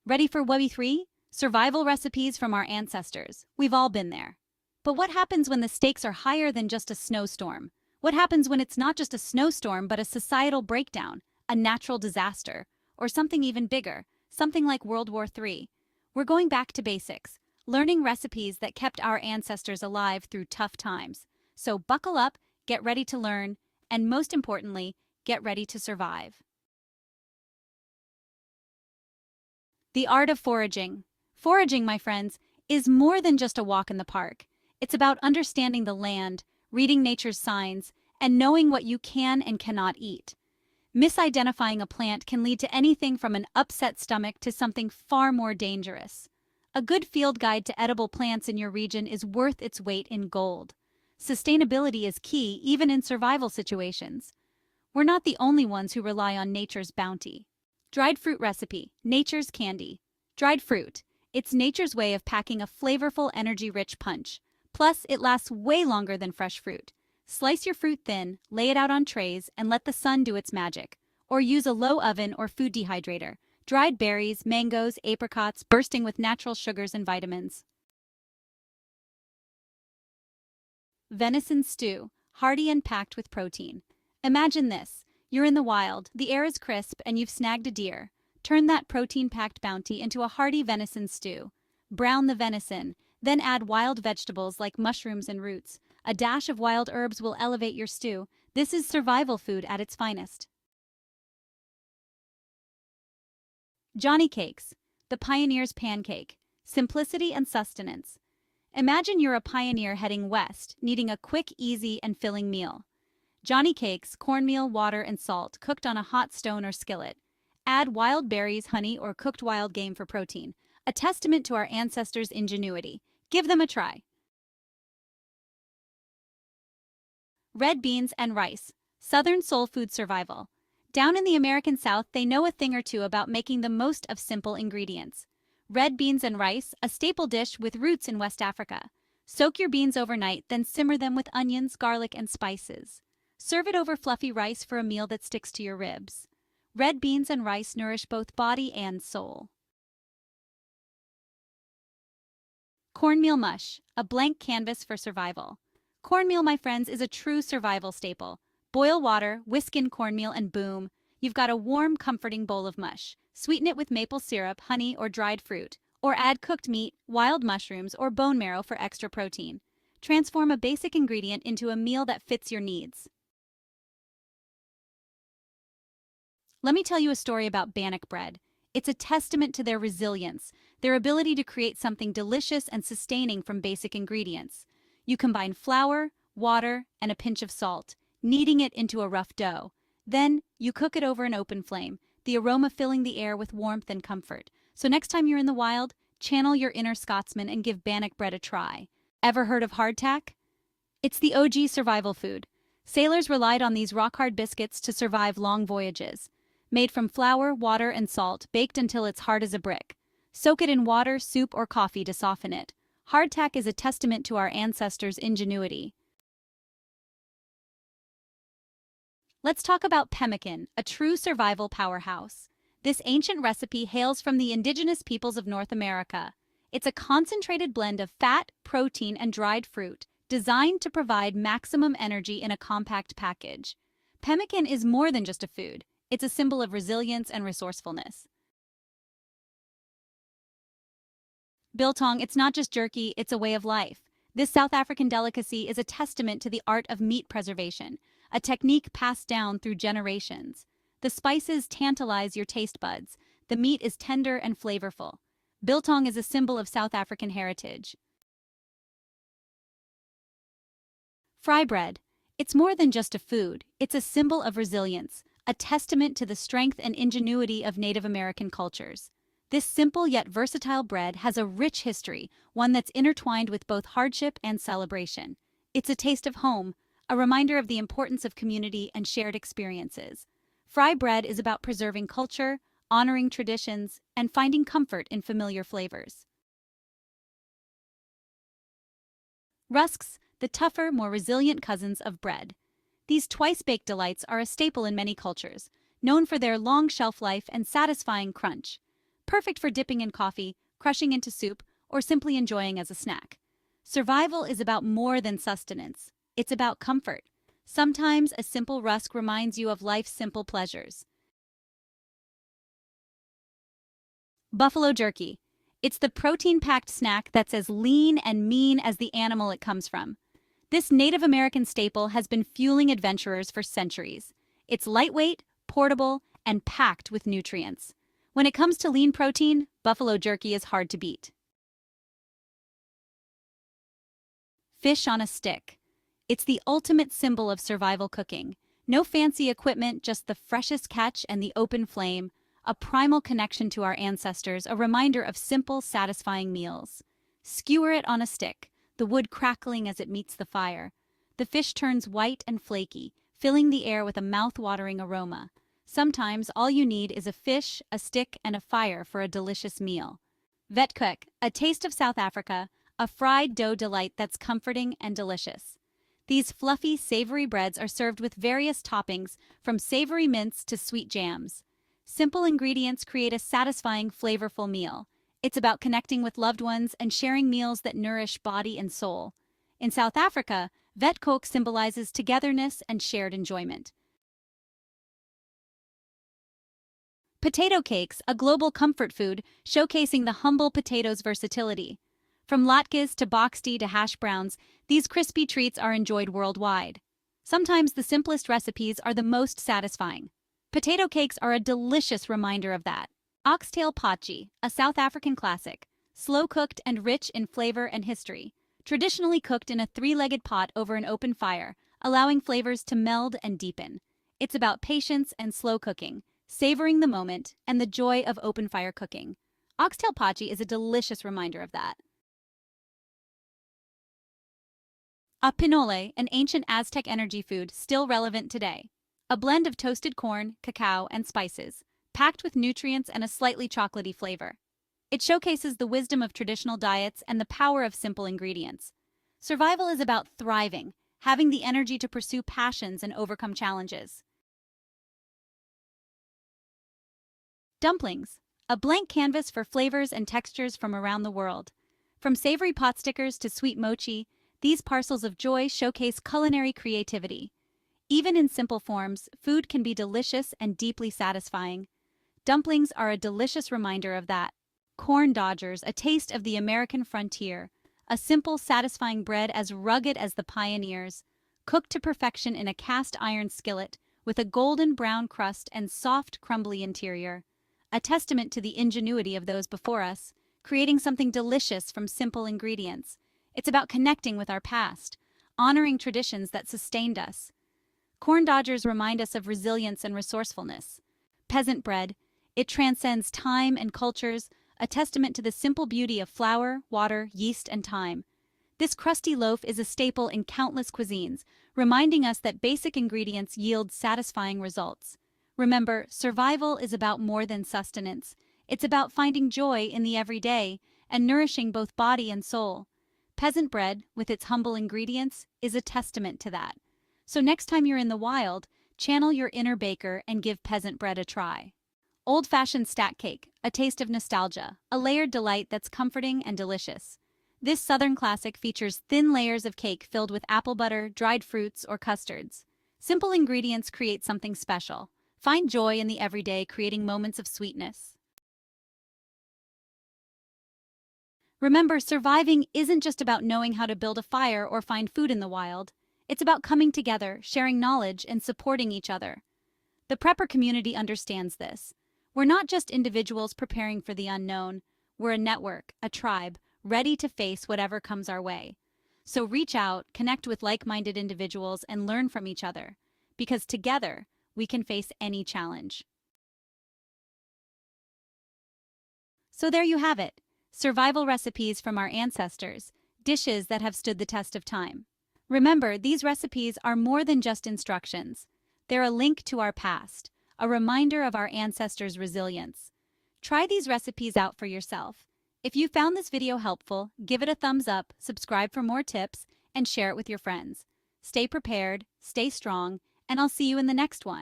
Ready for WWIII? Survival recipes from our ancestors. We've all been there. But what happens when the stakes are higher than just a snowstorm? What happens when it's not just a snowstorm but a societal breakdown, a natural disaster, or something even bigger, something like World War III? We're going back to basics, learning recipes that kept our ancestors alive through tough times. So buckle up, get ready to learn, and most importantly, get ready to survive. The art of foraging. Foraging, my friends, is more than just a walk in the park. It's about understanding the land, reading nature's signs, and knowing what you can and cannot eat. Misidentifying a plant can lead to anything from an upset stomach to something far more dangerous. A good field guide to edible plants in your region is worth its weight in gold. Sustainability is key even in survival situations. We're not the only ones who rely on nature's bounty. Dried fruit recipe, nature's candy. Dried fruit. It's nature's way of packing a flavorful, energy-rich punch. Plus, it lasts way longer than fresh fruit. Slice your fruit thin, lay it out on trays, and let the sun do its magic. Or use a low oven or food dehydrator. Dried berries, mangoes, apricots, bursting with natural sugars and vitamins. Venison stew, hearty and packed with protein. Imagine this. You're in the wild, the air is crisp, and you've snagged a deer. Turn that protein-packed bounty into a hearty venison stew. Brown the venison, then add wild vegetables like mushrooms and roots. A dash of wild herbs will elevate your stew. This is survival food at its finest. Johnny cakes, the pioneer's pancake. Simplicity and sustenance. Imagine you're a pioneer heading west, needing a quick, easy, and filling meal. Johnny cakes, cornmeal, water, and salt, cooked on a hot stone or skillet. Add wild berries, honey, or cooked wild game for protein. A testament to our ancestors' ingenuity. Give them a try. Red beans and rice. Southern soul food survival. Down in the American South, they know a thing or two about making the most of simple ingredients. Red beans and rice, a staple dish with roots in West Africa. Soak your beans overnight, then simmer them with onions, garlic, and spices. Serve it over fluffy rice for a meal that sticks to your ribs. Red beans and rice nourish both body and soul. Cornmeal mush, a blank canvas for survival. Cornmeal, my friends, is a true survival staple. Boil water, whisk in cornmeal, and boom, you've got a warm, comforting bowl of mush. Sweeten it with maple syrup, honey, or dried fruit. Or add cooked meat, wild mushrooms, or bone marrow for extra protein. Transform a basic ingredient into a meal that fits your needs. Let me tell you a story about Banic Bread. It's a testament to their resilience, their ability to create something delicious and sustaining from basic ingredients. You combine flour, water, and a pinch of salt, kneading it into a rough dough. Then, you cook it over an open flame, the aroma filling the air with warmth and comfort. So next time you're in the wild, channel your inner Scotsman and give Banic Bread a try. Ever heard of hardtack? It's the OG survival food. Sailors relied on these rock-hard biscuits to survive long voyages. Made from flour, water, and salt, baked until it's hard as a brick. Soak it in water, soup, or coffee to soften it. Hardtack is a testament to our ancestors' ingenuity. Let's talk about pemmican, a true survival powerhouse. This ancient recipe hails from the indigenous peoples of North America. It's a concentrated blend of fat, protein, and dried fruit, designed to provide maximum energy in a compact package. Pemmican is more than just a food. It's a symbol of resilience and resourcefulness. Biltong, it's not just jerky, it's a way of life. This South African delicacy is a testament to the art of meat preservation, a technique passed down through generations. The spices tantalize your taste buds. The meat is tender and flavorful. Biltong is a symbol of South African heritage. Fry bread. It's more than just a food. It's a symbol of resilience, a testament to the strength and ingenuity of Native American cultures. This simple yet versatile bread has a rich history, one that's intertwined with both hardship and celebration. It's a taste of home, a reminder of the importance of community and shared experiences. Fry bread is about preserving culture, honoring traditions, and finding comfort in familiar flavors. Rusks, the tougher, more resilient cousins of bread. These twice-baked delights are a staple in many cultures, known for their long shelf life and satisfying crunch. perfect for dipping in coffee, crushing into soup, or simply enjoying as a snack. Survival is about more than sustenance. It's about comfort. Sometimes a simple rusk reminds you of life's simple pleasures. Buffalo jerky. It's the protein-packed snack that's as lean and mean as the animal it comes from. This Native American staple has been fueling adventurers for centuries. It's lightweight, portable, and packed with nutrients. When it comes to lean protein, buffalo jerky is hard to beat. Fish on a stick. It's the ultimate symbol of survival cooking. No fancy equipment, just the freshest catch and the open flame, a primal connection to our ancestors, a reminder of simple, satisfying meals. Skewer it on a stick, the wood crackling as it meets the fire. The fish turns white and flaky, filling the air with a mouth-watering aroma. Sometimes all you need is a fish, a stick, and a fire for a delicious meal. Vetkoek, a taste of South Africa, a fried dough delight that's comforting and delicious. These fluffy, savory breads are served with various toppings, from savory mints to sweet jams. Simple ingredients create a satisfying, flavorful meal. It's about connecting with loved ones and sharing meals that nourish body and soul. In South Africa, vetkoek symbolizes togetherness and shared enjoyment. Potato cakes, a global comfort food, showcasing the humble potato's versatility. From latkes to boxty to hash browns, these crispy treats are enjoyed worldwide. Sometimes the simplest recipes are the most satisfying. Potato cakes are a delicious reminder of that. Oxtail Pachi, a South African classic, slow-cooked and rich in flavor and history. Traditionally cooked in a three-legged pot over an open fire, allowing flavors to meld and deepen. It's about patience and slow cooking, savoring the moment and the joy of open-fire cooking. Oxtail Pachi is a delicious reminder of that. A pinole, an ancient Aztec energy food still relevant today. A blend of toasted corn, cacao, and spices, packed with nutrients and a slightly chocolatey flavor. It showcases the wisdom of traditional diets and the power of simple ingredients. Survival is about thriving, having the energy to pursue passions and overcome challenges. Dumplings, a blank canvas for flavors and textures from around the world. From savory pot stickers to sweet mochi, these parcels of joy showcase culinary creativity. Even in simple forms, food can be delicious and deeply satisfying. Dumplings are a delicious reminder of that. Corn dodgers, a taste of the American frontier. A simple, satisfying bread as rugged as the pioneers. Cooked to perfection in a cast iron skillet, with a golden brown crust and soft, crumbly interior. A testament to the ingenuity of those before us, creating something delicious from simple ingredients. It's about connecting with our past, honoring traditions that sustained us. Corn dodgers remind us of resilience and resourcefulness. Peasant bread, it transcends time and cultures, a testament to the simple beauty of flour, water, yeast, and time. This crusty loaf is a staple in countless cuisines, reminding us that basic ingredients yield satisfying results. Remember, survival is about more than sustenance. It's about finding joy in the everyday and nourishing both body and soul. Peasant bread, with its humble ingredients, is a testament to that. So next time you're in the wild, channel your inner baker and give peasant bread a try. Old-fashioned stack cake, a taste of nostalgia, a layered delight that's comforting and delicious. This southern classic features thin layers of cake filled with apple butter, dried fruits, or custards. Simple ingredients create something special. Find joy in the everyday, creating moments of sweetness. Remember, surviving isn't just about knowing how to build a fire or find food in the wild. It's about coming together, sharing knowledge, and supporting each other. The prepper community understands this. We're not just individuals preparing for the unknown. We're a network, a tribe, ready to face whatever comes our way. So reach out, connect with like-minded individuals, and learn from each other. Because together, we can face any challenge. So there you have it. Survival recipes from our ancestors, dishes that have stood the test of time. Remember, these recipes are more than just instructions. They're a link to our past, a reminder of our ancestors' resilience. Try these recipes out for yourself. If you found this video helpful, give it a thumbs up, subscribe for more tips, and share it with your friends. Stay prepared, stay strong, and I'll see you in the next one.